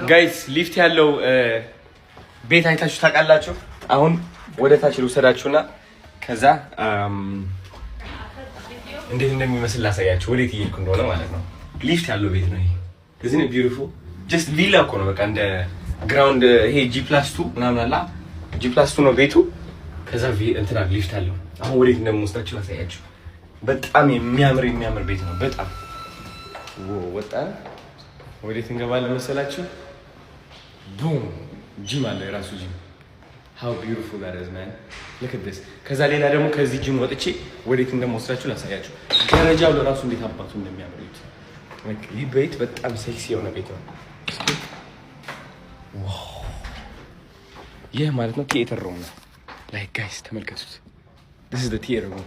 ጋይስ ሊፍት ያለው ቤት አይታችሁ ታውቃላችሁ? አሁን ወደ ታች ልውሰዳችሁና ከዛ እንዴት እንደሚመስል ላሳያችሁ፣ ወዴት እየሄድኩ እንደሆነ ማለት ነው። ሊፍት ያለው ቤት ነው ይሄ። እዚህ ነው ቢዩቲፉል ጀስት ቪላ እኮ ነው በቃ እንደ ግራውንድ ይሄ G+2 ምናምን አላ G+2 ነው ቤቱ። ከዛ እንትና ሊፍት አለው። አሁን ወዴት እንደምወስዳችሁ ላሳያችሁ። በጣም የሚያምር ቤት ነው። በጣም ወጣ። ወዴት እንገባለን መሰላችሁ? ቡም ጂም አለ፣ የራሱ ጂም። how beautiful that is man look at this። ከዛ ሌላ ደግሞ ከዚህ ጂም ወጥቼ ወዴት እንደምወስዳችሁ ላሳያችሁ። ደረጃው ለራሱ እንዴት አባቱ እንደሚያምር ይሁት። ይህ ቤት በጣም ሴክሲ የሆነ ቤት ነው። ዋው! ይህ ማለት ነው ቲኤተር ሩም ነው። ላይክ ጋይስ ተመልከቱት። this is the theater room።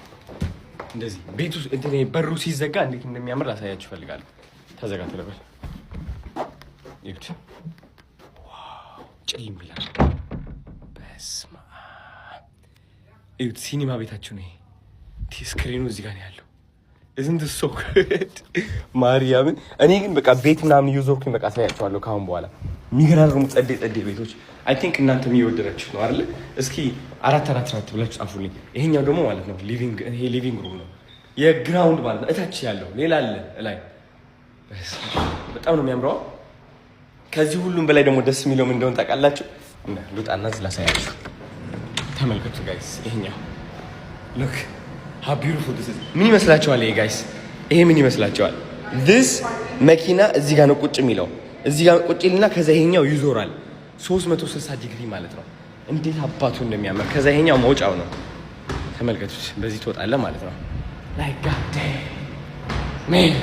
እንደዚህ ቤቱ እንትን በሩ ሲዘጋ እንዴት እንደሚያምር ላሳያችሁ ፈልጋለሁ። ተዘጋ ተለበል ይሁት። ዋው! ጨልም ይላል። በስመ አብ ይሁት። ሲኒማ ቤታችሁ ነው። ስክሪኑ እዚህ ጋር ነው ያለው። isn't this so good ማርያምን። እኔ ግን በቃ ቤት ምናምን እየዞርኩኝ በቃ አሳያችኋለሁ ካሁን በኋላ። የሚገራርሙ ጸዴ ቤቶች አይ ቲንክ እናንተ የሚወደዳችሁ ነው አይደል? እስኪ 4 ብላችሁ ጻፉልኝ። ይሄኛው ደግሞ ማለት ነው ሊቪንግ ሩም ነው። የግራውንድ ማለት ነው እታች ያለው ሌላ አለ ላይ። በጣም ነው የሚያምረው። ከዚህ ሁሉም በላይ ደግሞ ደስ የሚለው ምን እንደሆነ ታውቃላችሁ? ሉጣና ላሳያችሁ። ተመልከቱ ጋይስ። ይሄኛው look how beautiful this is። ምን ይመስላችኋል ይሄ ጋይስ? ይሄ ምን ይመስላችኋል? this መኪና እዚህ ጋር ነው ቁጭ የሚለው። እዚህ ጋር ቁጭ ይልና ከዛ ይሄኛው ይዞራል 360 ዲግሪ ማለት ነው። እንዴት አባቱ እንደሚያምር። ከዛ ይሄኛው መውጫው ነው። ተመልከቱት። በዚህ ትወጣለህ ማለት ነው። like god damn man